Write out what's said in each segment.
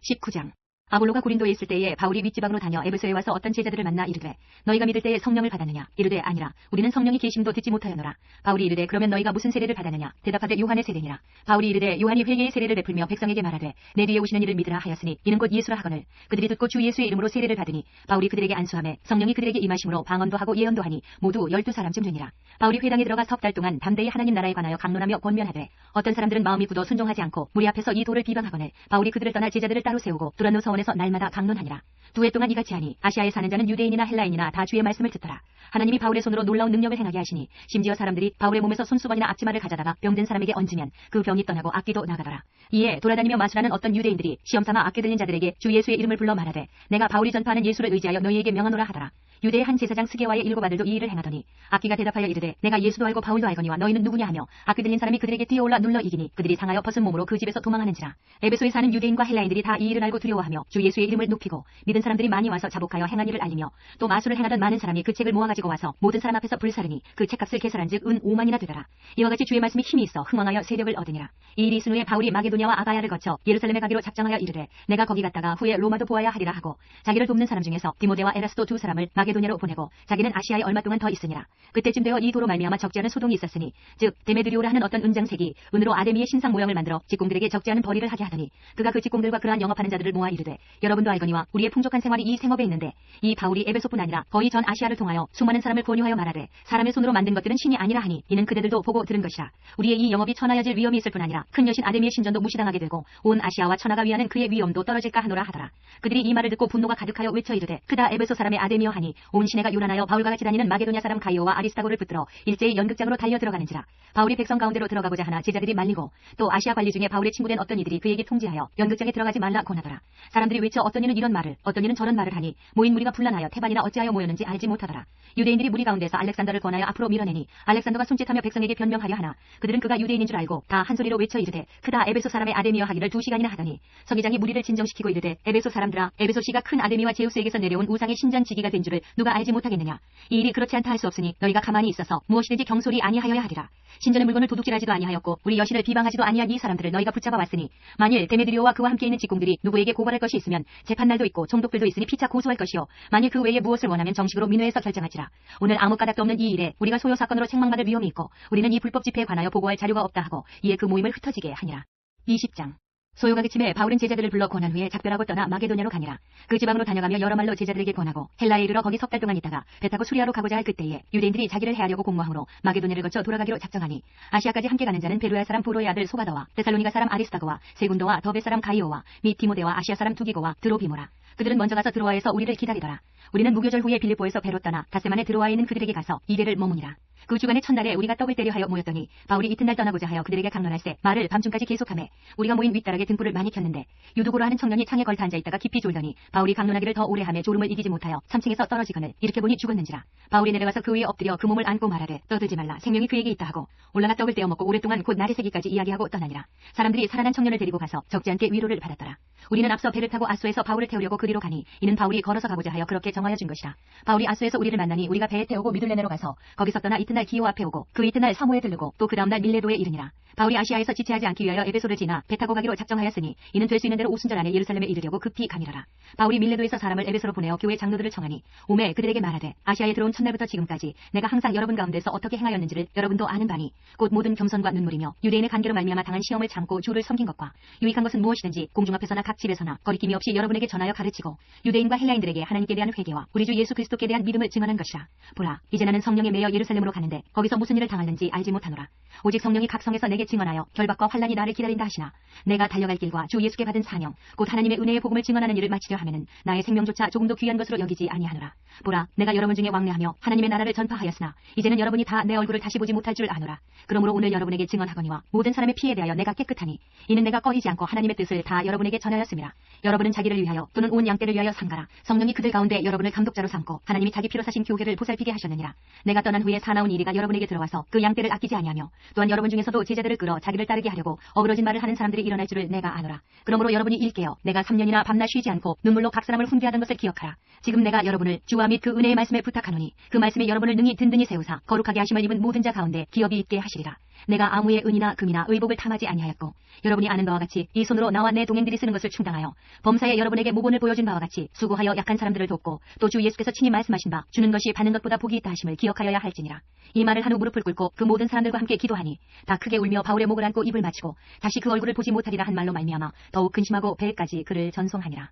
19장. 아볼로가 고린도에 있을 때에 바울이 윗지방으로 다녀 에베소에 와서 어떤 제자들을 만나 이르되 너희가 믿을 때에 성령을 받았느냐? 이르되 아니라. 우리는 성령이 계심도 듣지 못하였노라. 바울이 이르되 그러면 너희가 무슨 세례를 받았느냐? 대답하되 요한의 세례니라. 바울이 이르되 요한이 회개의 세례를 베풀며 백성에게 말하되 내 뒤에 오시는 이를 믿으라 하였으니 이는 곧 예수라 하거늘. 그들이 듣고 주 예수의 이름으로 세례를 받으니 바울이 그들에게 안수하매 성령이 그들에게 임하심으로 방언도 하고 예언도 하니 모두 12사람쯤 되니라. 바울이 회당에 들어가 석 달 동안 담대히 하나님 나라에 관하여 강론하며 권면하되 어떤 사람들은 마음이 굳어 순종하지 않고 무리 앞에서 이 돌을 비방하거늘. 바울이 그들을 떠나 제자들을 따로 세우고 두란노 서원에서 날마다 강론하니라. 2해 동안 이같이 하니 아시아에 사는 자는 유대인이나 헬라인이나 다 주의 말씀을 듣더라. 하나님이 바울의 손으로 놀라운 능력을 행하게 하시니 심지어 사람들이 바울의 몸에서 손수건이나 앞치마를 가져다가 병든 사람에게 얹으면 그 병이 떠나고 악기도 나가더라. 이에 돌아다니며 마술하는 어떤 유대인들이 시험삼아 악기 들린 자들에게 주 예수의 이름을 불러 말하되 내가 바울이 전파하는 예수를 의지하여 너희에게 명하노라 하더라. 유대의 한 제사장 스게와의 7 아들도 이 일을 행하더니 악기가 대답하여 이르되 내가 예수도 알고 바울도 알거니와 너희는 누구냐 하며 악기 들린 사람이 그들에게 뛰어올라 눌러 이기니 그들이 상하여 벗은 몸으로 그 집에서 도망하는지라. 에베소에 사는 유대인과 헬라인들이 다 이 일을 알고 두려워하며 주 예수의 이름을 높이고 믿은 사람들이 많이 와서 자복하여 행한 일을 알리며 또 마술을 행하던 많은 사람이 그 책을 모아가지고 와서 모든 사람 앞에서 불사르니 그 책값을 계산한즉 은 5만이나 되더라. 이와 같이 주의 말씀이 힘이 있어 흥왕하여 세력을 얻으니라. 이 일이 있은 후에 바울이 마게도냐와 아가야를 거쳐 예루살렘에 가기로 작정하여 이르되 내가 거기 갔다가 후에 로마도 보아야 하리라 하고 자기를 돕는 사람 중에서 디모데와 에라스도 2 사람을 마게도냐로 보내고 자기는 아시아에 얼마 동안 더 있으니라. 그때쯤 되어 이 도로 말미암아 적지 않은 소동이 있었으니 즉 데메드리오라 하는 어떤 은장색이 은으로 아데미의 신상 모형을 만들어 직공들에게 적지 않은 벌이를 하게 하더니 그가 그 직공들과 그러한 영업하는 자들을 모아 이르되 여러분도 알거니와 우리의 풍족한 생활이 이 생업에 있는데 이 바울이 에베소뿐 아니라 거의 전 아시아를 통하여 수많은 사람을 권유하여 말하되 사람의 손으로 만든 것들은 신이 아니라 하니 이는 그대들도 보고 들은 것이라. 우리의 이 영업이 천하여질 위험이 있을 뿐 아니라 큰 여신 아데미의 신전도 무시당하게 되고 온 아시아와 천하가 위하는 그의 위엄도 떨어질까 하노라 하더라. 그들이 이 말을 듣고 분노가 가득하여 외쳐 이르되 크다 에베소 사람의 아데미여 하니 온 시내가 요란하여 바울과 같이 다니는 마게도냐 사람 가이오와 아리스타고를 붙들어 일제히 연극장으로 달려 들어가는지라. 바울이 백성 가운데로 들어가고자 하나 제자들이 말리고 또 아시아 관리 중에 바울의 친구된 어떤 이들이 그에게 통지하여 연극장에 들어가지 말라 권하더라. 사람들이 외쳐 어떤 이는 이런 말을 어떤 이는 저런 말을 하니 모인 무리가 분란하여 태반이나 어찌하여 모였는지 알지 못하더라. 유대인들이 무리 가운데서 알렉산더를 권하여 앞으로 밀어내니 알렉산더가 손짓하며 백성에게 변명하려 하나 그들은 그가 유대인인 줄 알고 다 한 소리로 외쳐 이르되 크다 에베소 사람의 아데미여 하기를 2시간이나 하더니 서기장이 무리를 진정시키고 이르되 에베소 사람들아 에베소시가 큰 아데미와 제우스에게서 내려온 우상의 신전지기가 된 줄을 누가 알지 못하겠느냐. 이 일이 그렇지 않다 할 수 없으니 너희가 가만히 있어서 무엇이든지 경솔히 아니하여야 하리라. 신전의 물건을 도둑질하지도 아니하였고 우리 여신을 비방하지도 아니한 이 사람들을 너희가 붙잡아 왔으니 만일 데메드리오와 그와 함께 있는 직공들이 누구에게 고발할 것이 있으면 재판날도 있고 총독들도 있으니 피차 고소할 것이요 만일 그 외에 무엇을 원하면 정식으로 민회에서 결정할지라. 오늘 아무 까닭도 없는 이 일에 우리가 소요 사건으로 책망받을 위험이 있고 우리는 이 불법 집회에 관하여 보고할 자료가 없다 하고 이에 그 모임을 흩어지게 하니라. 20장. 소요가 그침에 바울은 제자들을 불러 권한 후에 작별하고 떠나 마게도냐로 가니라. 그 지방으로 다녀가며 여러 말로 제자들에게 권하고 헬라에 이르러 거기 석 달 동안 있다가 배 타고 수리아로 가고자 할 그때에 유대인들이 자기를 해하려고 공모함으로 마게도냐를 거쳐 돌아가기로 작정하니 아시아까지 함께 가는 자는 베로야 사람 부로의 아들 소바더와 데살로니가 사람 아리스타고와 세군도와 더베 사람 가이오와 및 디모데와 아시아 사람 두기고와 드로비모라. 그들은 먼저 가서 드로아에서 우리를 기다리더라. 우리는 무교절 후에 빌립보에서 배로 떠나 닷새 만에 드로아에 있는 그들에게 가서 2일을 머무니라. 그 주간의 첫날에 우리가 떡을 때려 하여 모였더니 바울이 이튿날 떠나고자 하여 그들에게 강론할세 말을 밤중까지 계속하매 우리가 모인 윗다락에 등불을 많이 켰는데 유두고라 하는 청년이 창에 걸터 앉아있다가 깊이 졸더니 바울이 강론하기를 더 오래 하며 졸음을 이기지 못하여 3층에서 떨어지거늘 이렇게 보니 죽었는지라. 바울이 내려가서 그 위에 엎드려 그 몸을 안고 말하되 떠들지 말라 생명이 그에게 있다 하고 올라가 떡을 떼어 먹고 오랫동안 곧 날이 새기까지 이야기하고 떠나니라. 사람들이 살아난 청년을 데리고 가서 적지 않게 위로를 받았더라. 우리는 앞서 배를 타고 아소에서 바울을 태우려고 그리로 가니 이는 바울이 걸어서 가고자 하여 그렇게 정하여 준 것이라. 바울이 아소에서 우리를 만나니 우리가 배에 태우고 미둘레네로 가서 거기서 떠나 이튿날 기오 앞에 오고 그 이튿날 사모에 들르고 또 그 다음날 밀레도에 이르니라. 바울이 아시아에서 지체하지 않기 위하여 에베소를 지나 배 타고 가기로 작정하였으니 이는 될 수 있는 대로 오순절 안에 예루살렘에 이르려고 급히 가니라라. 바울이 밀레도에서 사람을 에베소로 보내어 교회 장로들을 청하니 오매 그들에게 말하되 아시아에 들어온 첫날부터 지금까지 내가 항상 여러분 가운데서 어떻게 행하였는지를 여러분도 아는 바니 곧 모든 겸손과 눈물이며 유대인의 간계로 말미암아 당한 시험을 참고 주를 섬긴 것과 유익한 것은 무엇이든지 공중 앞에서나 각 집에서나 거리낌이 없이 여러분에게 전하여 가르치고 유대인과 헬라인들에게 하나님께 대한 회개와 우리 주 예수 그리스도께 대한 믿음을 증언한 것이라. 보라 이제 나는 성령에 매여 예루살렘으로 가는데 거기서 무슨 일을 당하는지 알지 못하노라. 오직 성령이 각 성에서 내게 증언하여 결박과 환난이 나를 기다린다 하시나 내가 달려갈 길과 주 예수께 받은 사명 곧 하나님의 은혜의 복음을 증언하는 일을 마치려 하면은 나의 생명조차 조금도 귀한 것으로 여기지 아니하노라. 보라 내가 여러분 중에 왕래하며 하나님의 나라를 전파하였으나 이제는 여러분이 다 내 얼굴을 다시 보지 못할 줄 아노라. 그러므로 오늘 여러분에게 증언하거니와 모든 사람의 피에 대하여 내가 깨끗하니 이는 내가 꺼리지 않고 하나님의 뜻을 다 여러분에게 전하였음이라. 여러분은 자기를 위하여 또는 온 양떼를 위하여 상가라. 성령이 그들 가운데 여러분을 감독자로 삼고 하나님이 자기 피로 사신 교회를 보살피게 하셨느니라. 내가 떠난 후에 사나운 이리가 여러분에게 들어와서 그 양떼를 아끼지 아니하며 또한 여러분 중에서도 제자들을 끌어 자기를 따르게 하려고 어그러진 말을 하는 사람들이 일어날 줄을 내가 아노라. 그러므로 여러분이 일깨어 내가 3년이나 밤낮 쉬지 않고 눈물로 각 사람을 훈계하던 것을 기억하라. 지금 내가 여러분을 주와 및 그 은혜의 말씀에 부탁하노니 그 말씀이 여러분을 능히 든든히 세우사 거룩하게 하심을 입은 모든 자 가운데 기업이 있게 하시리라. 내가 아무의 은이나 금이나 의복을 탐하지 아니하였고 여러분이 아는 바와 같이 이 손으로 나와 내 동행들이 쓰는 것을 충당하여 범사에 여러분에게 모본을 보여준 바와 같이 수고하여 약한 사람들을 돕고 또 주 예수께서 친히 말씀하신 바 주는 것이 받는 것보다 복이 있다 하심을 기억하여야 할지니라. 이 말을 한 후 무릎을 꿇고 그 모든 사람들과 함께 기도하니 다 크게 울며 바울의 목을 안고 입을 맞추고 다시 그 얼굴을 보지 못하리라 한 말로 말미암아 더욱 근심하고 배까지 그를 전송하니라.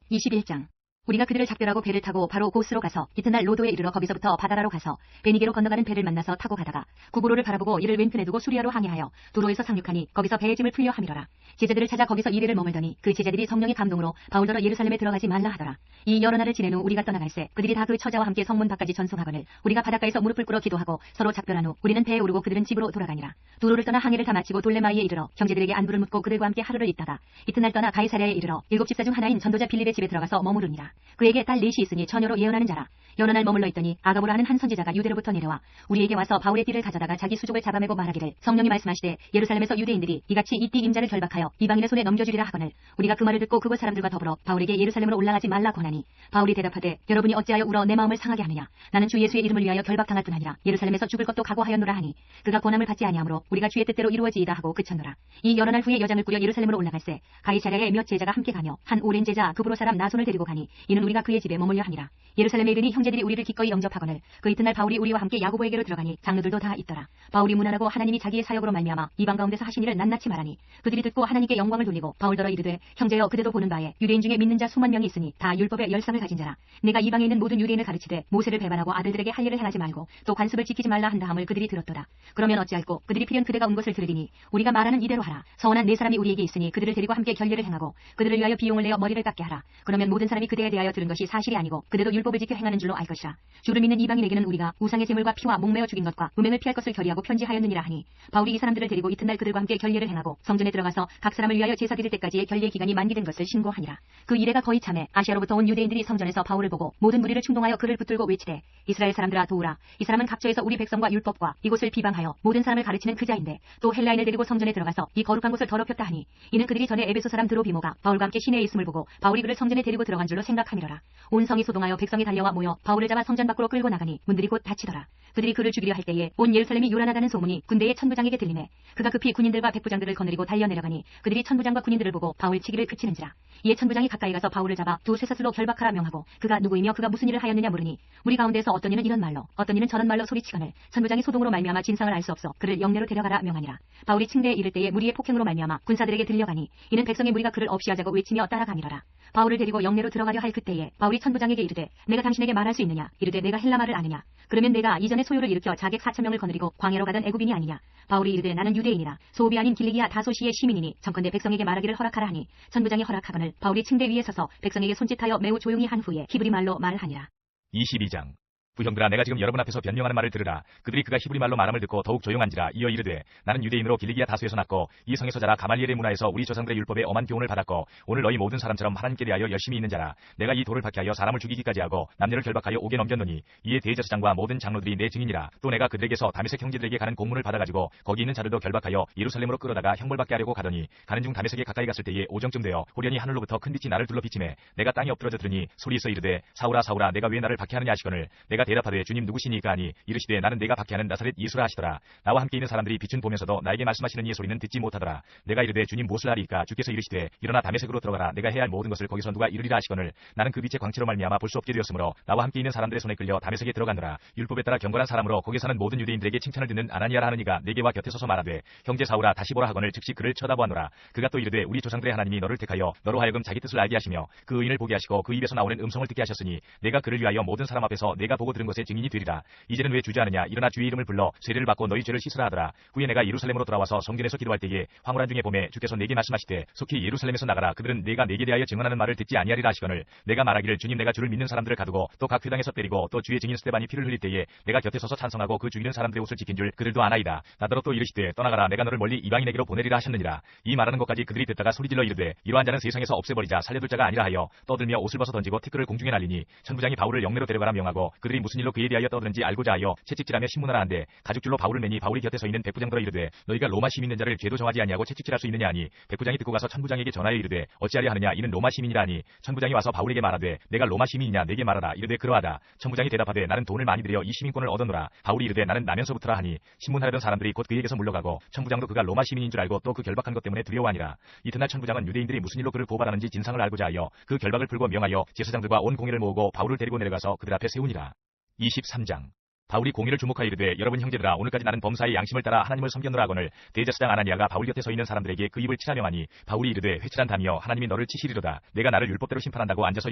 21장. 우리가 그들을 작별하고 배를 타고 바로 고스로 가서 이튿날 로도에 이르러 거기서부터 바다라로 가서 베니게로 건너가는 배를 만나서 타고 가다가 구브로를 바라보고 이를 왼편에 두고 수리아로 항해하여 도로에서 상륙하니 거기서 배의 짐을 풀려 함이러라. 제자들을 찾아 거기서 이래를 머물더니 그 제자들이 성령의 감동으로 바울더러 예루살렘에 들어가지 말라 하더라. 이 여러 날을 지낸 후 우리가 떠나갈새 그들이 다 그 처자와 함께 성문 밖까지 전송하거늘 우리가 바닷가에서 무릎을 꿇어 기도하고 서로 작별한 후 우리는 배에 오르고 그들은 집으로 돌아가니라. 도로를 떠나 항해를 다 마치고 돌레마이에 이르러 형제들에게 안부를 묻고 그들과 함께 하루를 있다가 이튿날 떠나 가이사랴에 이르러 7집사 중 하나인 전도자 빌립의 집에 들어가서 머무르니라. 그에게 딸 넷이 있으니 처녀로 예언하는 자라. 여러 날 머물러 있더니 아가보라 하는 한 선지자가 유대로부터 내려와 우리에게 와서 바울의 띠를 가져다가 자기 수족을 잡아매고 말하기를 성령이 말씀하시되 예루살렘에서 유대인들이 이같이 이 띠 임자를 결박하여 이방인의 손에 넘겨주리라 하거늘 우리가 그 말을 듣고 그곳 사람들과 더불어 바울에게 예루살렘으로 올라가지 말라 권하니 바울이 대답하되 여러분이 어찌하여 울어 내 마음을 상하게 하느냐. 나는 주 예수의 이름을 위하여 결박당할 뿐 아니라 예루살렘에서 죽을 것도 각오하였노라 하니 그가 권함을 받지 아니하므로 우리가 주의 뜻대로 이루어지이다 하고 그쳤노라. 이 여러 날 후에 여장을 꾸려 예루살렘으로 올라갈새 가이사랴에 몇 제자가 함께 가며 한 오랜 제자 그브로 사람 나손을 데리고 가니 이는 우리가 그의 집에 머물려 하니라. 예루살렘에 이르니 형제들이 우리를 기꺼이 영접하거늘 그 이튿날 바울이 우리와 함께 야고보에게로 들어가니 장로들도 다 있더라. 바울이 무난하고 하나님이 자기의 사역으로 말미암아 이방 가운데서 하신 일을 낱낱이 말하니 그들이 듣고 하나님께 영광을 돌리고 바울더러 이르되 형제여 그대도 보는 바에 유대인 중에 믿는 자 수만 명이 있으니 다 율법의 열성을 가진 자라. 내가 이방에 있는 모든 유대인을 가르치되 모세를 배반하고 아들들에게 할 일을 행하지 말고 또 관습을 지키지 말라 한다 함을 그들이 들었도다. 그러면 어찌할꼬 그들이 필연 그대가 온 것을 들으리니 우리가 말하는 이대로 하라. 서원한 네 사람이 우리에게 있으니 그들을 데리고 함께 결례를 행하고 그들을 위하여 비용을 내어 머리를 깎게 하라. 그러면 모든 사람이 그대에 대하여 들은 것이 사실이 아니고 그대도 율법을 지켜 행하는 줄로 알 것이라. 주를 믿는 이방인에게는 우리가 우상의 제물과 피와 목매어 죽인 것과 음행을 피할 것을 결의하고 편지하였느니라 하니 바울이 이 사람들을 데리고 이튿날 그들과 함께 결례를 행하고 성전에 들어가서 각 사람을 위하여 제사 드릴 때까지의 결례 기간이 만기된 것을 신고하니라. 그 이래가 거의 참에 아시아로부터 온 유대인들이 성전에서 바울을 보고 모든 무리를 충동하여 그를 붙들고 외치되 이스라엘 사람들아 도우라. 이 사람은 각처에서 우리 백성과 율법과 이곳을 비방하여 모든 사람을 가르치는 그 자인데 또 헬라인을 데리고 성전에 들어가서 이 거룩한 곳을 더럽혔다 하니 이는 그들이 전에 에베소 사람 드로비모가 바울과 함께 시내에 있음을 보고 바울이 그를 성전에 데리고 들어간 줄로 생각함이로라. 온 성이 소동하여 백성이 달려와 모여 바울을 잡아 성전 밖으로 끌고 나가니 문들이 곧 닫히더라. 그들이 그를 죽이려 할 때에 온 예루살렘이 요란하다는 소문이 군대의 천부장에게 들리네. 그가 급히 군인들과 백부장들을 거느리고 달려 내려가니 그들이 천부장과 군인들을 보고 바울 치기를 그치는지라. 이에 천부장이 가까이 가서 바울을 잡아 두 쇠사슬로 결박하라 명하고 그가 누구이며 그가 무슨 일을 하였느냐 물으니 우리 가운데서 어떤 이는 이런 말로 어떤 이는 저런 말로 소리치거늘 천부장이 소동으로 말미암아 진상을 알 수 없어 그를 영내로 데려가라 명하니라. 바울이 층대에 이를 때에 무리의 폭행으로 말미암아 군사들에게 들려가니 이는 백성의 무리가 그를 없이하자고 외치며 따라가니라. 바울을 데리고 영내로 들어가려 할 그때에 바울이 천부장에게 이르되 내가 당신에게 말할 수 있느냐. 이르되 내가 헬라말을 아느냐. 그러면 내가 이전에 소요를 일으켜 자객 4,000명을 거느리고 광야로 가던 애굽인이 아니냐. 바울이 이르되 나는 유대인이라 소비 아닌 길리기아 다소시의 시민이니 정컨대 백성에게 말하기를 허락하라 하니 천부장이 허락하거늘 바울이 층대 위에 서서 백성에게 손짓하여 매우 조용히 한 후에 히브리 말로 말하니라. 22장. 부형들아 내가 지금 여러분 앞에서 변명하는 말을 들으라. 그들이 그가 히브리 말로 말함을 듣고 더욱 조용한지라. 이어 이르되 나는 유대인으로 길리기아 다소에서 났고 이 성에서 자라 가말리엘의 문화에서 우리 조상들의 율법에 엄한 교훈을 받았고 오늘 너희 모든 사람처럼 하나님께 대하여 열심히 있는 자라. 내가 이 돌을 박해하여 사람을 죽이기까지 하고 남녀를 결박하여 옥에 넘겼노니 이에 대제사장과 모든 장로들이 내 증인이라. 또 내가 그들에게서 다메섹 형제들에게 가는 공문을 받아가지고 거기 있는 자들도 결박하여 예루살렘으로 끌어다가 형벌받게 하려고 가더니 가는 중 다메섹에 가까이 갔을 때에 오정쯤 되어 호련히 하늘로부터 큰 빛이 나를 둘러 비치매 내가 땅에 엎드러져 들으니 소리 있어 이르되 사울아 사울아 내가 왜 나를 박해하느냐 하시거늘 내가 대답하되 주님 누구시니까 하니 이르시되 나는 내가 박해하는 나사렛 예수라 하시더라. 나와 함께 있는 사람들이 빛은 보면서도 나에게 말씀하시는 이의 소리는 듣지 못하더라. 내가 이르되 주님 무엇을 하리이까. 주께서 이르시되 일어나 다메섹으로 들어가라. 내가 해야 할 모든 것을 거기서 누가 이루리라 하시거늘 나는 그 빛의 광채로 말미암아 볼 수 없게 되었으므로 나와 함께 있는 사람들의 손에 끌려 다메섹에 들어가노라. 율법에 따라 경건한 사람으로 거기 사는 모든 유대인들에게 칭찬을 듣는 아나니아라 하는 이가 내게 와 곁에 서서 말하되 형제 사울아 다시 보라 하거늘 즉시 그를 쳐다보아노라. 그가 또 이르되 우리 조상들의 하나님이 너를 택하여 너로 하여금 자기 뜻을 알게 하시며 그 의인을 보게 하시고 그 입에서 나오는 음성을 듣게 하셨으니 내가 그를 위하여 모든 사람 앞에서 내가 보고 들은 것의 증인이 되리라. 이제는 왜 주저하느냐. 일어나 주의 이름을 불러 세례를 받고 너희 죄를 씻으라 하더라. 후에 내가 예루살렘으로 돌아와서 성전에서 기도할 때에 황홀한 중에 봄에 주께서 내게 말씀하시되 속히 예루살렘에서 나가라. 그들은 내가 내게 대하여 증언하는 말을 듣지 아니하리라 하시거늘 내가 말하기를 주님 내가 주를 믿는 사람들을 가두고 또 각 회당에서 때리고 또 주의 증인 스데반이 피를 흘릴 때에 내가 곁에 서서 찬성하고 그 죽이는 사람들의 옷을 지킨 줄 그들도 아나이다. 나더러 또 이르시되 떠나가라. 내가 너를 멀리 이방인에게로 보내리라 하셨느니라. 이 말하는 것까지 그들이 듣다가 소리질러 이르되 이러한 자는 세상에서 없애버리자. 살려둘 자가 아니라 하여 떠들며 옷을 벗어 던지고 티끌을 공중에 날리니 천부장이 바울을 영내로 데려가라 명하고 그들이 무슨 일로 그에 대하여 떠드는지 알고자 하여 채찍질하며 신문하라 한데 가죽줄로 바울을 매니 바울이 곁에 서 있는 백부장들어 이르되 너희가 로마 시민인 자를 죄도 정하지 아니하고 채찍질할 수 있느냐 하니 백부장이 듣고 가서 천부장에게 전하여 이르되 어찌하려 하느냐 이는 로마 시민이라 하니 천부장이 와서 바울에게 말하되 내가 로마 시민이냐 내게 말하라 이르되 그러하다. 천부장이 대답하되 나는 돈을 많이 들여 이 시민권을 얻어노라. 바울이 이르되 나는 나면서부터라 하니 신문하려던 사람들이 곧 그에게서 물러가고 천부장도 그가 로마 시민인 줄 알고 또 그 결박한 것 때문에 두려워하니라. 이튿날 천부장은 유대인들이 무슨 일로 그를 고발하는지 진상을 알고자 하여 그 결박을 풀고 명하여 제사장들과 온 공회를 모으고 바울을 데리고 내려가서 그들 앞에 세우니라. 23장 바울이 공의를 주목하여 이르되 여러분 형제들아 오늘까지 나는 범사의 양심을 따라 하나님을 섬겼노라 하거늘 대제사장 아나니아가 바울 곁에 서 있는 사람들에게 그 입을 치라 명하니 바울이 이르되 회칠한 담이여 하나님이 너를 치시리로다. 내가 나를 율법대로 심판한다고 앉아서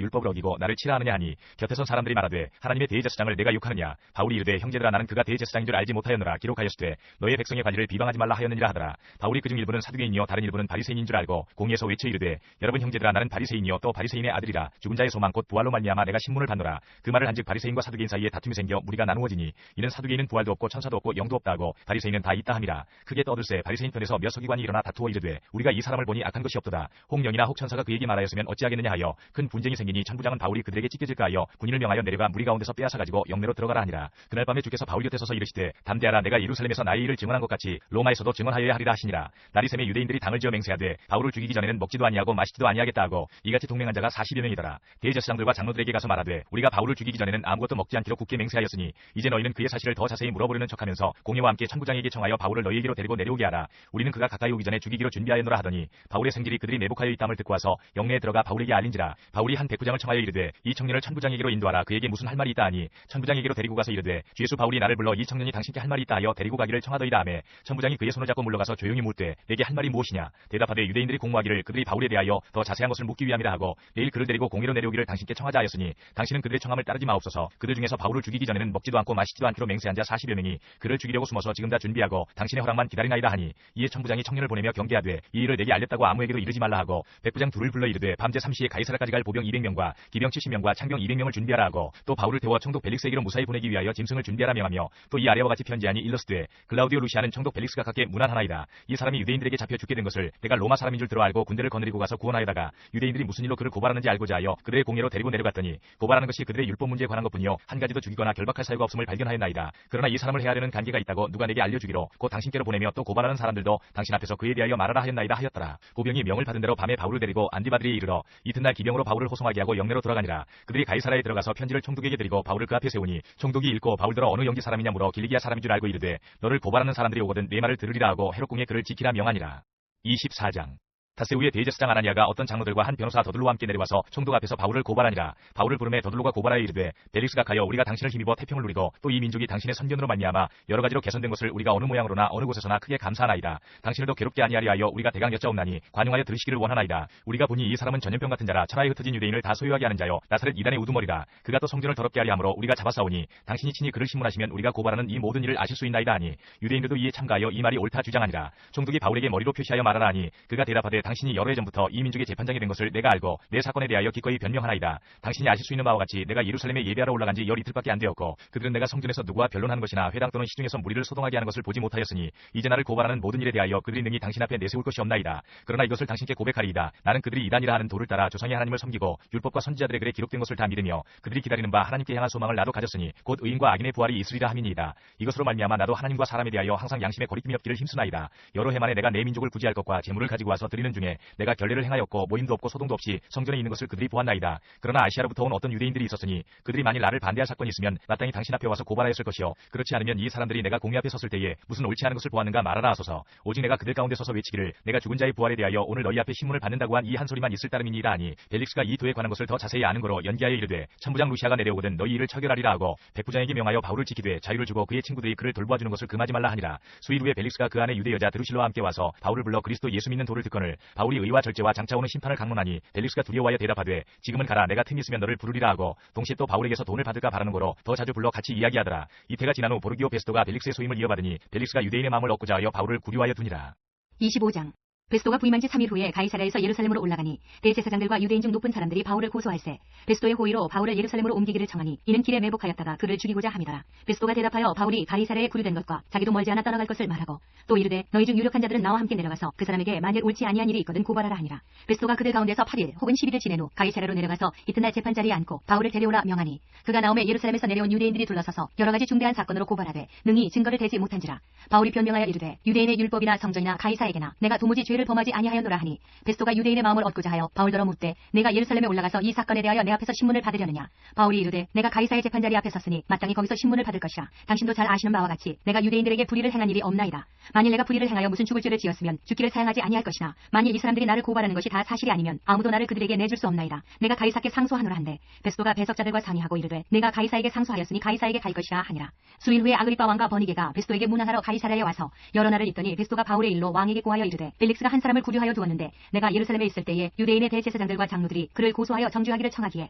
율법을 어기고 나를 치라 하느냐 하니 곁에 선 사람들이 말하되 하나님의 대제사장을 내가 욕하느냐. 바울이 이르되 형제들아 나는 그가 대제사장인 줄 알지 못하였노라. 기록하였으되 너의 백성의 관리를 비방하지 말라 하였느니라 하더라. 바울이 그중 일부는 사두개인이요 다른 일부는 바리새인인 줄 알고 공의에서 외쳐 이르되 여러분 형제들아 나는 바리새인이요 또 바리새인의 아들이라. 죽은 자의 소망 곧 부활로 말미암아 내가 신문을 받노라. 그 말을 한즉 바리새인과 사두개인 사이에 다툼이 생겨 무리가 나누어지니 이는 사두개인은 부활도 없고 천사도 없고 영도 없다 하고 바리새인은 다 있다 함이라. 크게 떠들세 바리새인 편에서 몇 서기관이 일어나 다투어 이르되 우리가 이 사람을 보니 악한 것이 없도다. 혹 영이나 혹 천사가 그에게 말하였으면 어찌하겠느냐 하여 큰 분쟁이 생기니 천부장은 바울이 그들에게 찢겨질까 하여 군인을 명하여 내려가 무리 가운데서 빼앗아 가지고 영내로 들어가라 하니라. 그날 밤에 주께서 바울 곁에 서서 이르시되 담대하라. 내가 예루살렘에서 나의 일을 증언한 것 같이 로마에서도 증언하여야 하리라 하시니라. 날이 새매 유대인들이 당을 지어 맹세하되 바울을 죽이기 전에는 먹지도 아니하고 마시지도 아니하겠다 하고 이같이 동맹한 자가 40여 명이더라. 대제사장들과 장로들에게 가서 말하되 우리가 바울을 죽이기 전에는 아무것도 먹지 않기로 굳게 맹세하였으니 이제 너희는 그의 사실을 더 자세히 물어보려는 척하면서 공회와 함께 천부장에게 청하여 바울을 너희에게로 데리고 내려오게 하라. 우리는 그가 가까이 오기 전에 죽이기로 준비하였노라 하더니 바울의 생질이 그들이 매복하여 있다함을 듣고 와서 영내에 들어가 바울에게 알린지라. 바울이 한 백부장을 청하여 이르되 이 청년을 천부장에게로 인도하라. 그에게 무슨 할 말이 있다 하니 천부장에게로 데리고 가서 이르되 주예수 바울이 나를 불러 이 청년이 당신께 할 말이 있다 하여 데리고 가기를 청하더이다 하매 천부장이 그의 손을 잡고 물러가서 조용히 묻되 내게 할 말이 무엇이냐. 대답하되 유대인들이 공모하기를 그들이 바울에 대하여 더 자세한 것을 묻기 위함이라 하고 내일 그를 데리고 공회로 내려오기를 당신께 청하자 하였으니 당신은 그들의 청함을 따르지 마옵소서. 그들 중에서 바울을 죽이기 전에는 먹지도 않고 마시지도 않기로 맹세한 자 40여 명이 그를 죽이려고 숨어서 지금 다 준비하고 당신의 허락만 기다리나이다 하니 이에 천부장이 청년을 보내며 경계하되 이 일을 내게 알렸다고 아무에게도 이르지 말라 하고 백부장 둘을 불러 이르되 밤새 3시에 가이사라까지 갈 보병 200명과 기병 70명과 창병 200명을 준비하라 하고 또 바울을 태워 총독 벨릭스에게로 무사히 보내기 위하여 짐승을 준비하라 명하며 또 이 아래와 같이 편지하니 일러스되 글라우디오 루시아는 총독 벨릭스가 갖게 문안하나이다. 이 사람이 유대인들에게 잡혀 죽게 된 것을 내가 로마 사람인 줄 들어 알고 군대를 거느리고 가서 구원하여다가 유대인들이 무슨 일로 그를 고발하는지 알고자 하여 그들의 공회로 데리고 내려갔더니 고발하는 것이 그들의 율법 문제에 관한 것뿐이요 한 가지도 죽이거나 결박할 사유가 없음을 발견하였나이다. 그러나 이 사람을 해하려는 관계가 있다고 누가 내게 알려주기로 곧 당신께로 보내며 또 고발하는 사람들도 당신 앞에서 그에 대하여 말하라 하였나이다 하였더라. 고병이 명을 받은 대로 밤에 바울을 데리고 안디바드리에 이르러 이튿날 기병으로 바울을 호송하게 하고 영내로 돌아가니라. 그들이 가이사라에 들어가서 편지를 총독에게 드리고 바울을 그 앞에 세우니 총독이 읽고 바울들어 어느 영지 사람이냐 물어 길리기아 사람인 줄 알고 이르되 너를 고발하는 사람들이 오거든 내 말을 들으리라 하고 헤롯궁에 그를 지키라 명하니라. 24장 닷새우의 대제사장 아나니아가 어떤 장로들과 한 변호사 더둘로와 함께 내려와서 총독 앞에서 바울을 고발하니라. 바울을 부르매 더둘로가 고발하여 이르되 벨릭스가 가여 우리가 당신을 힘입어 태평을 누리고 또 이 민족이 당신의 선견으로 말미암아 여러 가지로 개선된 것을 우리가 어느 모양으로나 어느 곳에서나 크게 감사하나이다. 당신을 더 괴롭게 아니하려 하여 우리가 대강 여짜옵나니 관용하여 들으시기를 원하나이다. 우리가 보니 이 사람은 전염병 같은 자라 천하에 흩어진 유대인을 다 소유하게 하는 자요 나사렛 이단의 우두머리라. 그가 또 성전을 더럽게 하려 함으로 우리가 잡아싸우니 당신이 친히 그를 신문하시면 우리가 고발하는 이 모든 일을 아실 수 있나이다 하니 유대인들도 이에 참가하여 이 말이 옳다 주장하니라. 총독이 바울에게 머리로 표시하여 말하라 하니 그가 대답하되 당신이 여러 해 전부터 이 민족의 재판장이 된 것을 내가 알고 내 사건에 대하여 기꺼이 변명하나이다. 당신이 아실 수 있는 바와 같이 내가 예루살렘에 예배하러 올라간 지 열 이틀밖에 안 되었고 그들은 내가 성전에서 누구와 변론하는 것이나 회당 또는 시중에서 무리를 소동하게 하는 것을 보지 못하였으니 이제 나를 고발하는 모든 일에 대하여 그들이 능히 당신 앞에 내세울 것이 없나이다. 그러나 이것을 당신께 고백하리이다. 나는 그들이 이단이라 하는 도를 따라 조상의 하나님을 섬기고 율법과 선지자들의 글에 기록된 것을 다 믿으며 그들이 기다리는 바 하나님께 향한 소망을 나도 가졌으니 곧 의인과 악인의 부활이 있으리라 함이니이다. 이것으로 말미암아 나도 하나님과 사람에 대하여 항상 양심의 거리낌이 없기를 힘쓰나이다. 여러 해 만에 내가 내 민족을 구제할 것과 재물을 가지고 와서 드리는 중에 내가 결례를 행하였고 모임도 없고 소동도 없이 성전에 있는 것을 그들이 보았나이다. 그러나 아시아로부터 온 어떤 유대인들이 있었으니 그들이 만일 나를 반대할 사건이 있으면 마땅히 당신 앞에 와서 고발하였을 것이요 그렇지 않으면 이 사람들이 내가 공회 앞에 섰을 때에 무슨 옳지 않은 것을 보았는가 말하라 하소서. 오직 내가 그들 가운데 서서 외치기를 내가 죽은 자의 부활에 대하여 오늘 너희 앞에 신문을 받는다고 한 이 한 소리만 있을 따름이니이다 하니 벨릭스가 이 도에 관한 것을 더 자세히 아는 거로 연기하여 이르되 천부장 루시아가 내려오거든 너희 일을 처결하리라 하고 백부장에게 명하여 바울을 지키되 자유를 주고 그의 친구들이 그를 돌보아주는 것을 금하지 말라 하니라. 수일 후에 벨릭스가 그 안에 유대 여자 드루실로와 함께 와서 바울을 불러 그리스도 예수 믿는 도를 듣거늘 바울이 의와 절제와 장차 오는 심판을 강론하니 벨릭스가 두려워하여 대답하되 지금은 가라 내가 틈이 있으면 너를 부르리라 하고 동시에 또 바울에게서 돈을 받을까 바라는 거로 더 자주 불러 같이 이야기하더라. 이태가 지난 후 보르기오 베스토가 벨릭스의 소임을 이어받으니 벨릭스가 유대인의 마음을 얻고자 하여 바울을 구류하여 두니라. 25장 베스도가 부임한 지 3일 후에 가이사랴에서 예루살렘으로 올라가니 대제사장들과 유대인 중 높은 사람들이 바울을 고소할세 베스도의 호의로 바울을 예루살렘으로 옮기기를 청하니 이는 길에 매복하였다가 그를 죽이고자 함이더라. 베스도가 대답하여 바울이 가이사랴에 구류된 것과 자기도 멀지 않아 떠나갈 것을 말하고 또 이르되 너희 중 유력한 자들은 나와 함께 내려가서 그 사람에게 만일 옳지 아니한 일이 있거든 고발하라 하니라. 베스도가 그들 가운데서 8일 혹은 10일을 지낸 후 가이사랴로 내려가서 이튿날 재판 자리에 앉고 바울을 데려오라 명하니 그가 나오매 예루살렘에서 내려온 유대인들이 둘러서서 여러 가지 중대한 사건으로 고발하되 능히 증거를 대지 못한지라. 바울이 변명하여 이르되 유대인의 율법이나 성전이나 가이사에게나 내가 도무지 죄를 범하지 아니하였노라 하니 베스도가 유대인의 마음을 얻고자 하여 바울더러 묻되 내가 예루살렘에 올라가서 이 사건에 대하여 내 앞에서 신문을 받으려느냐. 바울이 이르되 내가 가이사의 재판자리 앞에 섰으니 마땅히 거기서 신문을 받을 것이라. 당신도 잘 아시는 바와 같이 내가 유대인들에게 불의를 행한 일이 없나이다. 만일 내가 불의를 행하여 무슨 죽을 죄를 지었으면 죽기를 사양하지 아니할 것이나 만일 이 사람들이 나를 고발하는 것이 다 사실이 아니면 아무도 나를 그들에게 내줄 수 없나이다. 내가 가이사께 상소하노라 한데 베스도가 배석자들과 상의하고 이르되 내가 가이사에게 상소하였으니 가이사에게 갈 것이라 하니라. 수일 후에 아그리빠 왕과 버니게가 베스도에게 문안하러 가이사랴에 와서 여러 날을 있더니 베스도가 바울의 일로 왕에게 고하여 이르되 벨릭스가 한 사람을 구류하여 두었는데 내가 예루살렘에 있을 때에 유대인의 대제사장들과 장로들이 그를 고소하여 정죄하기를 청하기에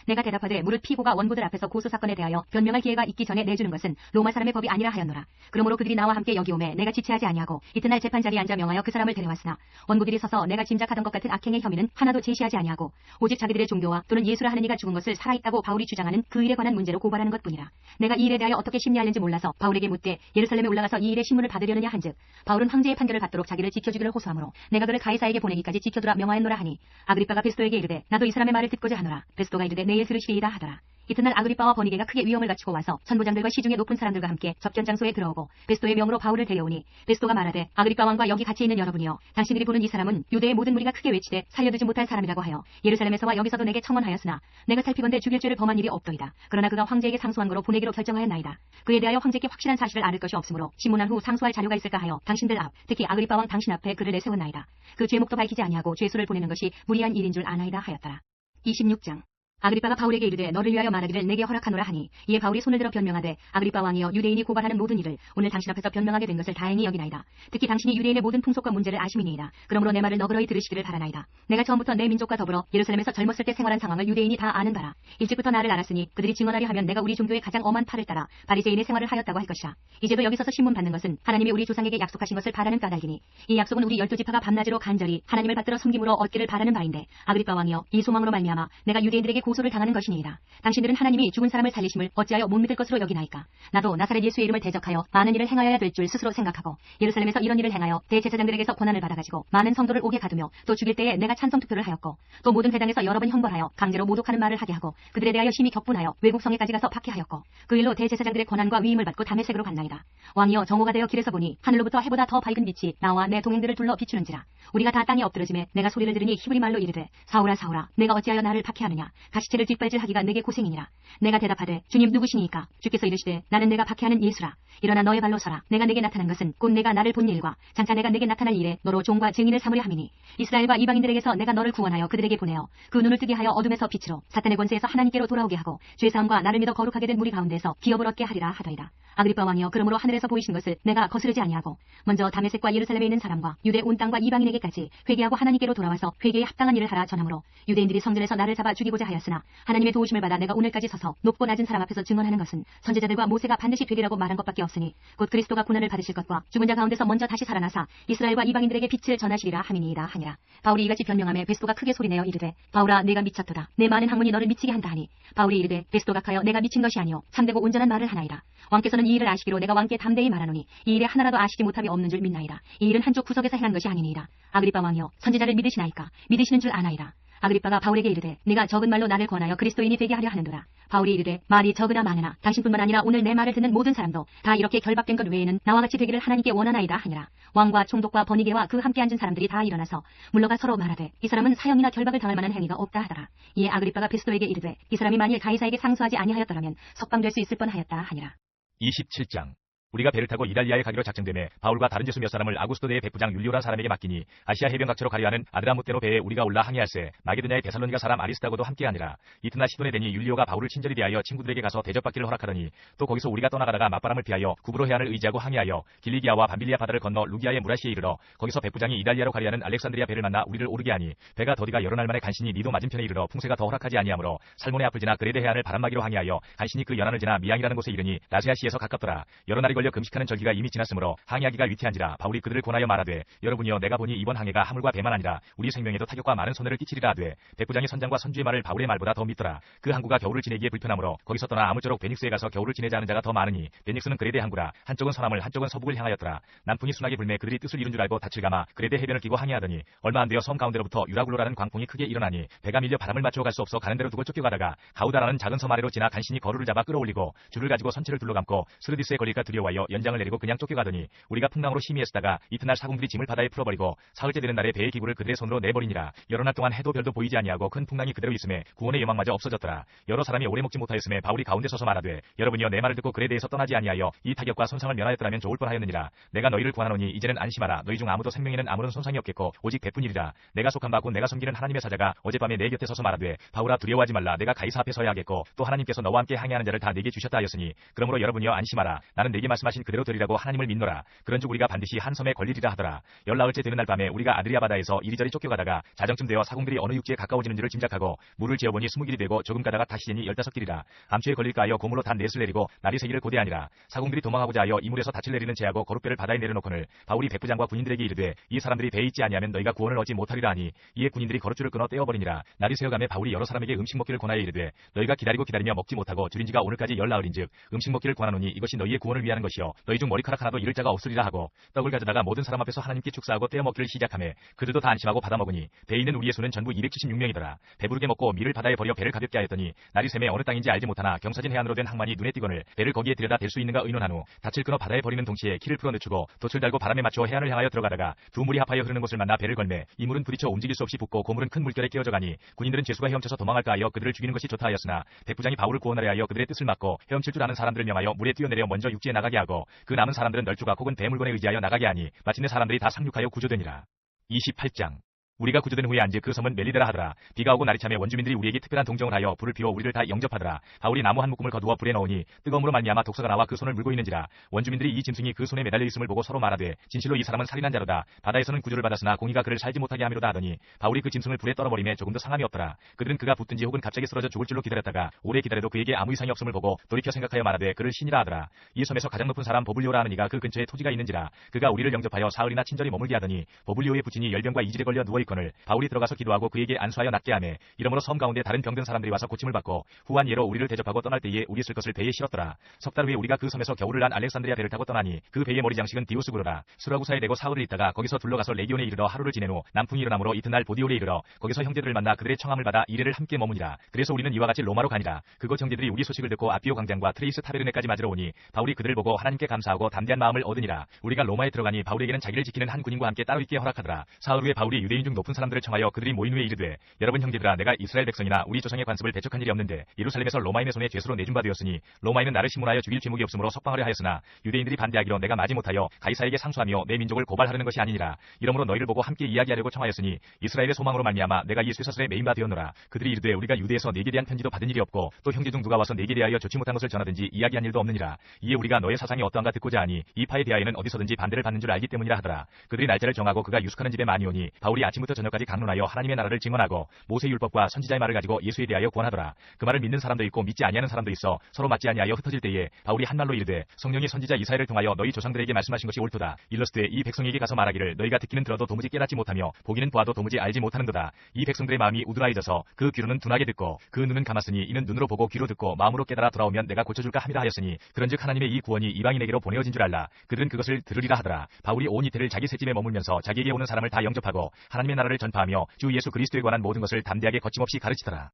내가 대답하되 무릇 피고가 원고들 앞에서 고소 사건에 대하여 변명할 기회가 있기 전에 내주는 것은 로마 사람의 법이 아니라 하였노라. 그러므로 그들이 나와 함께 여기 오매 내가 지체하지 아니하고 이튿날 재판 자리에 앉아 명하여 그 사람을 데려왔으나 원고들이 서서 내가 짐작하던 것 같은 악행의 혐의는 하나도 제시하지 아니하고 오직 자기들의 종교와 또는 예수라 하는 이가 죽은 것을 살아있다고 바울이 주장하는 그 일에 관한 문제로 고발하는 것뿐이라. 내가 이 일에 대하여 어떻게 심리하는지 몰라서 바울에게 묻되 예루살렘에 올라가서 이 일의 신문을 받으려느냐 한즉 바울은 황제의 판결을 받도록 자기를 지켜주기를 호소하므로 내가 그를 가이사에게 보내기까지 지켜두라 명하였노라 하니 아그리빠가 베스도에게 이르되 나도 이 사람의 말을 듣고자 하노라. 베스도가 이르되 내일 들으시리이다 하더라. 이튿날 아그리빠와 버니게가 크게 위험을 갖추고 와서 천부장들과 시중의 높은 사람들과 함께 접견 장소에 들어오고 베스도의 명으로 바울을 데려오니 베스도가 말하되 아그리빠 왕과 여기 같이 있는 여러분이여 당신들이 보는 이 사람은 유대의 모든 무리가 크게 외치되 살려두지 못할 사람이라고 하여 예루살렘에서와 여기서도 내게 청원하였으나 내가 살피건대 죽일 죄를 범한 일이 없도이다. 그러나 그가 황제에게 상소한 거로 보내기로 결정하였나이다. 그에 대하여 황제께 확실한 사실을 알을 것이 없으므로 신문한 후 상소할 자료가 있을까 하여 당신들 앞 특히 아그리빠 왕 당신 앞에 그를 내세웠나이다. 그 죄목도 밝히지 아니하고 죄수를 보내는 것이 무리한 일인 줄 아나이다 하였더라. 26장 아그리빠가 바울에게 이르되 너를 위하여 말하기를 내게 허락하노라 하니 이에 바울이 손을 들어 변명하되 아그리빠 왕이여 유대인이 고발하는 모든 일을 오늘 당신 앞에서 변명하게 된 것을 다행히 여기나이다. 특히 당신이 유대인의 모든 풍속과 문제를 아심이니이다. 그러므로 내 말을 너그러이 들으시기를 바라나이다. 내가 처음부터 내 민족과 더불어 예루살렘에서 젊었을 때 생활한 상황을 유대인이 다 아는 바라. 일찍부터 나를 알았으니 그들이 증언하려 하면 내가 우리 종교의 가장 엄한 팔을 따라 바리새인의 생활을 하였다고 할 것이라. 이제도 여기 서서 신문 받는 것은 하나님이 우리 조상에게 약속하신 것을 바라는 까닭이니 이 약속은 우리 12지파가 밤낮으로 간절히 하나님을 받들어 섬김으로 얻기를 바라는 바인데 아그리빠 왕이여 이 소망으로 말미암아 내가 유대인들에게 고소를 당하는 것이니이다. 당신들은 하나님이 죽은 사람을 살리심을 어찌하여 못 믿을 것으로 여기나이까. 나도 나사렛 예수의 이름을 대적하여 많은 일을 행하여야 될 줄 스스로 생각하고 예루살렘에서 이런 일을 행하여 대제사장들에게서 권한을 받아가지고 많은 성도를 오게 가두며 또 죽일 때에 내가 찬성 투표를 하였고 또 모든 회당에서 여러 번 형벌하여 강제로 모독하는 말을 하게 하고 그들에 대하여 심히 격분하여 외국 성에까지 가서 박해하였고 그 일로 대제사장들의 권한과 위임을 받고 다메섹으로 갔나이다. 왕이여 정오가 되어 길에서 보니 하늘로부터 해보다 더 밝은 빛이 나와 내 동행들을 둘러 비추는지라. 우리가 다 땅에 엎드러짐에 내가 소리를 들으니 히브리 말로 이르되 사울아 사울아 내가 어찌하여 나를 박해하느냐. 가시체를 뒷발질하기가 내게 고생이니라. 내가 대답하되 주님 누구시니까. 주께서 이르시되 나는 내가 박해하는 예수라. 일어나 너의 발로 서라. 내가 내게 나타난 것은 곧 내가 나를 본 일과 장차 내가 내게 나타날 일에 너로 종과 증인을 삼으려 함이니 이스라엘과 이방인들에게서 내가 너를 구원하여 그들에게 보내어 그 눈을 뜨게 하여 어둠에서 빛으로 사탄의 권세에서 하나님께로 돌아오게 하고 죄사함과 나를 믿어 거룩하게 된 무리 가운데서 기업을 얻게 하리라 하더이다. 아그리빠 왕이여 그러므로 하늘에서 보이신 것을 내가 거스르지 아니하고 먼저 다메섹과 예루살렘에 있는 사람과 유대 온 땅과 이방인에게까지 회개하고 하나님께로 돌아와서 회개에 합당한 일을 하라 전하므로 유대인들이 성전에서 나를 잡아 죽이고자 하였으나 하나님의 도우심을 받아 내가 오늘까지 서서 높고 낮은 사람 앞에서 증언하는 것은 선지자들과 모세가 반드시 되리라고 말한 것밖에 없으니 곧 그리스도가 고난을 받으실 것과 죽은 자 가운데서 먼저 다시 살아나사 이스라엘과 이방인들에게 빛을 전하시리라 함이니이다 하니라. 바울이 이같이 변명하며 베스도가 크게 소리내어 이르되 바울아 내가 미쳤도다. 내 많은 학문이 너를 미치게 한다 하니 바울이 이르되 베스도가 하여 내가 미친 것이 아니오 참되고 온전한 말을 하나이다. 왕께서는 이 일을 아시기로 내가 왕께 담대히 말하노니 이 일에 하나라도 아시지 못함이 없는 줄 믿나이다. 이 일은 한쪽 구석에서 행한 것이 아니니이다. 아그리빠 왕이여 선지자를 믿으시나이까. 믿으시는 줄 아나이다. 아그리빠가 바울에게 이르되 네가 적은 말로 나를 권하여 그리스도인이 되게 하려 하는도라. 바울이 이르되 말이 적으나 많으나 당신뿐만 아니라 오늘 내 말을 듣는 모든 사람도 다 이렇게 결박된 것 외에는 나와 같이 되기를 하나님께 원하나이다 하니라. 왕과 총독과 버니게와 그 함께 앉은 사람들이 다 일어나서 물러가 서로 말하되 이 사람은 사형이나 결박을 당할 만한 행위가 없다 하더라. 이에 아그리빠가 베스도에게 이르되 이 사람이 만일 가이사에게 상소하지 아니하였더라면 석방될 수 있을 뻔하였다 하니라. 27장 우리가 배를 타고 이달리아에 가기로 작정되매 바울과 다른 제수 몇 사람을 아구스토대의 백부장 율리오라 사람에게 맡기니 아시아 해변 각처로 가려 하는 아드라무테노 배에 우리가 올라 항해할세 마게도냐의 데살로니가 사람 아리스다고도 함께하니라. 이튿날 시돈에 되니 율리오가 바울을 친절히 대하여 친구들에게 가서 대접받기를 허락하더니 또 거기서 우리가 떠나가다가 맞바람을 피하여 구브로 해안을 의지하고 항해하여 길리기아와 밤빌리아 바다를 건너 루기아의 무라시에 이르러 거기서 백부장이 이달리아로 가려 하는 알렉산드리아 배를 만나 우리를 오르게 하니 배가 더디가 여러 날 만에 간신히 니도 맞은편에 이르러 풍세가 더 허락하지 아니하므로 살몬의 앞을 지나 그레데 해안을 바람막이로 항해하여 간신히 그 연안을 지나 미양이라는 곳에 이르니 라세아시에서 가깝더라. 여러 날이 걸려 걸려 금식하는 절기가 이미 지났으므로 항해하기가 위태한지라. 바울이 그들을 권하여 말하되 여러분이여 내가 보니 이번 항해가 하물과 배만 아니라 우리 생명에도 타격과 많은 손해를 끼치리라 하되 백부장이 선장과 선주의 말을 바울의 말보다 더 믿더라. 그 항구가 겨울을 지내기에 불편하므로 거기서 떠나 아무쪼록 베닉스에 가서 겨울을 지내자 하는 자가 더 많으니 베닉스는 그레데 항구라. 한쪽은 서남을 한쪽은 서북을 향하였더라. 남풍이 순하게 불매 그들이 뜻을 이룬 줄 알고 닻을 감아 그레데 해변을 끼고 항해하더니 얼마 안 되어 섬 가운데로부터 유라굴로라는 광풍이 크게 일어나니 배가 밀려 바람을 맞추어 갈 수 없어 가는 대로 두고 쫓겨가다가 가우다라는 작은 섬 아래로 지나 간신히 거루를 잡아 끌어올리고 줄을 가지고 선체를 둘러감고 스르디스에 걸릴까 두려워하여 연장을 내리고 그냥 쫓겨가더니 우리가 풍랑으로 심히 애쓰다가 이튿날 사공들이 짐을 바다에 풀어버리고 사흘째 되는 날에 배의 기구를 그들의 손으로 내버리니라. 여러 날 동안 해도 별도 보이지 아니하고 큰 풍랑이 그대로 있음에 구원의 예망마저 없어졌더라. 여러 사람이 오래 먹지 못하였음에 바울이 가운데 서서 말하되 여러분이여 내 말을 듣고 그에 대해서 떠나지 아니하여 이 타격과 손상을 면하였더라면 좋을 뻔하였느니라. 내가 너희를 구하노니 이제는 안심하라. 너희 중 아무도 생명에는 아무런 손상이 없겠고 오직 배뿐이리라. 내가 속한 바 곧 내가 섬기는 하나님의 사자가 어젯밤에 내 곁에 서서 말하되 바울아 두려워하지 말라. 내가 가이사 앞에 서야 하겠고 또 하나님께서 너와 함께 항해하는 자를 다 내게 주셨다 하였으니 그러므로 여러분이여 안심하라. 나는 내게 말씀하신 그대로 되리라고 하나님을 믿노라. 그런즉 우리가 반드시 한 섬에 걸리리라 하더라. 열나흘째 되는 날 밤에 우리가 아드리아 바다에서 이리저리 쫓겨가다가 자정쯤 되어 사공들이 어느 육지에 가까워지는지를 짐작하고 물을 지어보니 20길이 되고 조금 가다가 다시 재니 15길이라. 암초에 걸릴까 하여 고무로 단 넷을 내리고 날이 세기를 고대하니라. 사공들이 도망하고자 하여 이물에서 닻을 내리는 제하고 거룻배를 바다에 내려놓거늘 바울이 백부장과 군인들에게 이르되 이 사람들이 배에 있지 아니하면 너희가 구원을 얻지 못하리라 하니 이에 군인들이 거룻줄을 끊어 떼어버리니라. 날이 새어가매 바울이 여러 사람에게 음식 먹기를 권하여 이르되 너희가 기다리며 먹지 못하고 줄인 지가 오늘까지 열나흘인즉 음식 먹기를 권하노니 이것이 너희의 구원을 위하는 것이요 너희 중 머리카락 하나도 잃을 자가 없으리라 하고 떡을 가져다가 모든 사람 앞에서 하나님께 축사하고 떼어 먹기를 시작하매 그들도 다 안심하고 받아 먹으니 배에 있는 우리의 수는 전부 276명이더라. 배부르게 먹고 밀을 바다에 버려 배를 가볍게 하였더니 날이 샘에 어느 땅인지 알지 못하나 경사진 해안으로 된 항만이 눈에 띄거늘 배를 거기에 들여다 댈 수 있는가 의논한 후 닻을 끊어 바다에 버리는 동시에 키를 풀어 늦추고 돛을 달고 바람에 맞추어 해안을 향하여 들어가다가 두 물이 합하여 흐르는 곳을 만나 배를 걸매 이 물은 부딪혀 움직일 수 없이 붓고 고물은 큰 물결에 끼어져 가니 군인들은 죄수가 헤엄쳐서 도망할까 하여 그들을 죽이는 것이 좋다 하였으나 백부장이 바울을 구원하려 하여 그들의 뜻을 막고 헤엄칠 줄 아는 사람들을 명하여 물에 뛰어내려 먼저 육지에 나가게 하고 그 남은 사람들은 널조각 혹은 배물건에 의지하여 나가게 하니 마침내 사람들이 다 상륙하여 구조되니라. 28장 우리가 구조된 후에 안지 그 섬은 멜리데라 하더라. 비가 오고 날이 차매 원주민들이 우리에게 특별한 동정을 하여 불을 피워 우리를 다 영접하더라. 바울이 나무 한 묶음을 거두어 불에 넣으니 뜨거움으로 말미암아 독사가 나와 그 손을 물고 있는지라. 원주민들이 이 짐승이 그 손에 매달려 있음을 보고 서로 말하되 진실로 이 사람은 살인한 자로다. 바다에서는 구조를 받았으나 공의가 그를 살지 못하게 하미로다 하더니 바울이 그 짐승을 불에 떨어버림에 조금도 상함이 없더라. 그들은 그가 붙든지 혹은 갑자기 쓰러져 죽을 줄로 기다렸다가 오래 기다려도 그에게 아무 이상이 없음을 보고 돌이켜 생각하여 말하되 그를 신이라 하더라. 이 섬에서 가장 높은 사람 보블리오라 하는 이가 그 근처에 토지가 있는지라. 그가 우리를 영접하여 사흘이나 친절히 머물게 하더니 보블리오의 부친이 열병과 이질에 걸려 누워있거늘 바울이 들어가서 기도하고 그에게 안수하여 낫게 하매 이러므로 섬 가운데 다른 병든 사람들이 와서 고침을 받고 후한 예로 우리를 대접하고 떠날 때에 우리 쓸 것을 배에 실었더라. 석 달 후에 우리가 그 섬에서 겨울을 난 알렉산드리아 배를 타고 떠나니 그 배의 머리 장식은 디오스구르라. 수라구사에 내고 사흘을 있다가 거기서 둘러가서 레기온에 이르러 하루를 지낸 후 남풍이 일어나므로 이튿날 보디올에 이르러 거기서 형제들을 만나 그들의 청함을 받아 이래를 함께 머무니라. 그래서 우리는 이와 같이 로마로 가니라. 그곳 형제들이 우리 소식을 듣고 아비오 광장과 트레이스 타베르네까지 맞으러 오니 바울이 그들을 보고 하나님께 감사하고 담대한 마음을 얻으니라. 우리가 로마에 들어가니 바울에게는 자기를 지키는 한 군인과 함께 따로 있게 허락하더라. 사흘 후에 바울이 유대인 중 높은 사람들을 청하여 그들이 모인 후에 이르되 여러분 형제들아 내가 이스라엘 백성이나 우리 조상의 관습을 배척한 일이 없는데 예루살렘에서 로마인의 손에 죄수로 내준 바 되었으니 로마인은 나를 심문하여 죽일 죄목이 없으므로 석방하려 하였으나 유대인들이 반대하기로 내가 마지 못하여 가이사에게 상소하며 내 민족을 고발하려는 것이 아니니라. 이러므로 너희를 보고 함께 이야기하려고 청하였으니 이스라엘의 소망으로 말미암아 내가 이 쇠사슬에 매인 바 되었노라. 그들이 이르되 우리가 유대에서 네게 대한 편지도 받은 일이 없고 또 형제 중 누가 와서 네게 대하여 좋지 못한 것을 전하든지 이야기한 일도 없느니라. 이에 우리가 너의 사상이 어떠한가 듣고자 하니 이 파에 대하여는 어디서든지 반대를 받는 줄 알기 때문이라 하더라. 그들이 날짜를 정하고 그가 유숙하는 집에 많이 오니 바울이 아침부터 저녁까지 강론하여 하나님의 나라를 증언하고 모세 율법과 선지자의 말을 가지고 예수에 대하여 구원하더라. 그 말을 믿는 사람도 있고 믿지 아니하는 사람도 있어 서로 맞지 아니하여 흩어질 때에 바울이 한 말로 이르되 성령이 선지자 이사야를 통하여 너희 조상들에게 말씀하신 것이 옳도다. 일러스되 이 백성에게 가서 말하기를 너희가 듣기는 들어도 도무지 깨닫지 못하며 보기는 보아도 도무지 알지 못하는도다. 이 백성들의 마음이 우둔하여져서 그 귀로는 둔하게 듣고 그 눈은 감았으니 이는 눈으로 보고 귀로 듣고 마음으로 깨달아 돌아오면 내가 고쳐줄까 함이라 하였으니 그런즉 하나님의 이 구원이 이방인에게로 보내어진 줄 알라. 그들은 그것을 들으리라 하더라. 바울이 온 이태를 자기 셋집에 머물면서 자기에게 오는 사람을 다 영접하고 하나님의 나라를 전파하며 주 예수 그리스도에 관한 모든 것을 담대하게 거침없이 가르치더라.